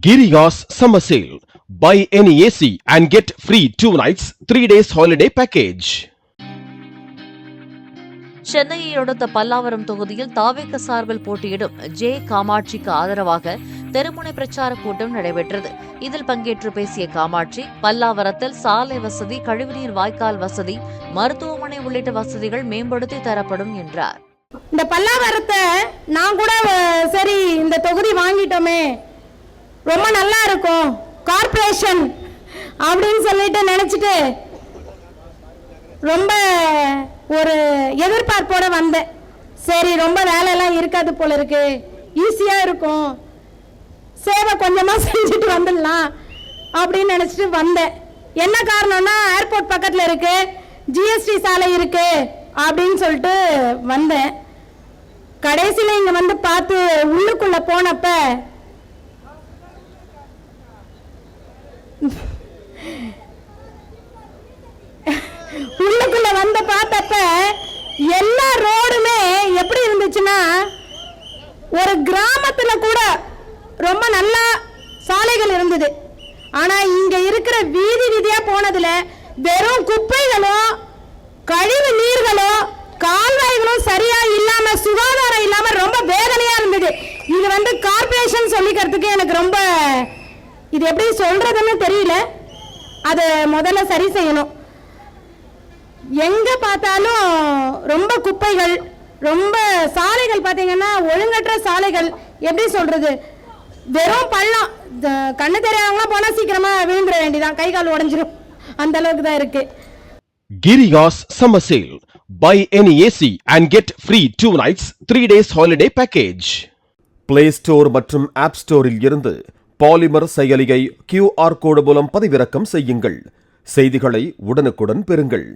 Giriga's summer sale. Buy any AC and get free 2 nights, 3 days holiday package. சென்னையை அடுத்த பல்லாவரம் தொகுதியில் தாவேக சார்பில் போட்டியிடும் ஜே காமாட்சிக்கு ஆதரவாக தெருமுனை பிரச்சார கூட்டம் நடைபெற்றது. இதில் பங்கேற்று பேசிய காமாட்சி, பல்லாவரத்தில் சாலை வசதி, கழிவுநீர் வாய்க்கால் வசதி, மருத்துவமனை உள்ளிட்ட வசதிகள் மேம்படுத்தி தரப்படும் என்றார். இந்த பல்லாவரத்தை நான் கூட சரி இந்த தொகுதி வாங்கிட்டோமே, ரொம்ப நல்லா இருக்கும் கார்பரேஷன் அப்படின்னு சொல்லிட்டு நினைச்சிட்டு ரொம்ப ஒரு எதிர்பார்ப்போட வந்தேன். சரி ரொம்ப வேலையெல்லாம் இருக்காது போல இருக்கு, ஈஸியா இருக்கும், சேவை கொஞ்சமா செஞ்சுட்டு வந்துடலாம் அப்படின்னு நினைச்சிட்டு வந்தேன். என்ன காரணம்னா ஏர்போர்ட் பக்கத்துல இருக்கு, ஜிஎஸ்டி சாலை இருக்கு அப்படின்னு சொல்லிட்டு வந்தேன். கடைசியில் இங்க வந்து பார்த்து உள்ளுக்குள்ள போனப்ப உள்ளுக்குள்ள வந்து பார்த்தப்ப எல்லா ரோடுமே எப்படி இருந்துச்சுன்னா, ஒரு கிராமத்துல கூட ரொம்ப நல்ல சாலைகள் இருந்தது. ஆனா இங்க இருக்கிற வீதி வீதியா போனதுல வெறும் குப்பைகளும் கழிவு நீர்களும் கால்வாய்களும் சரியா இல்லாம, சுகாதாரம் இல்லாம ரொம்ப வேதனையா இருந்தது. இது வந்து கார்பரேஷன் சொல்லிக்கிறதுக்கு எனக்கு ரொம்ப, இது எப்படி சொல்றதுன்னு தெரியல. அதை முதல்ல சரி செய்யணும். எங்க பார்த்தாலும் ரொம்ப குப்பைகள், ரொம்ப சாலைகள் பார்த்தீங்கன்னா ஒழுங்கற்ற சாலைகள். எப்படி சொல்றது, வெறும் பள்ளம், கண்ணு தெரியாதவங்களாம் போனா சீக்கிரமா விழுந்துட வேண்டியதான், கை கால் உடஞ்சிரும், அந்த அளவுக்கு தான் இருக்கு. Giriga's summer sale. Buy any AC and get free 2 nights, 3 days holiday package. Play Store மற்றும் App Storeல் இருந்து பாலிமர் செயலியை QR கோடு மூலம் பதிவிறக்கம் செய்யுங்கள். செய்திகளை உடனுக்குடன் பெறுங்கள்.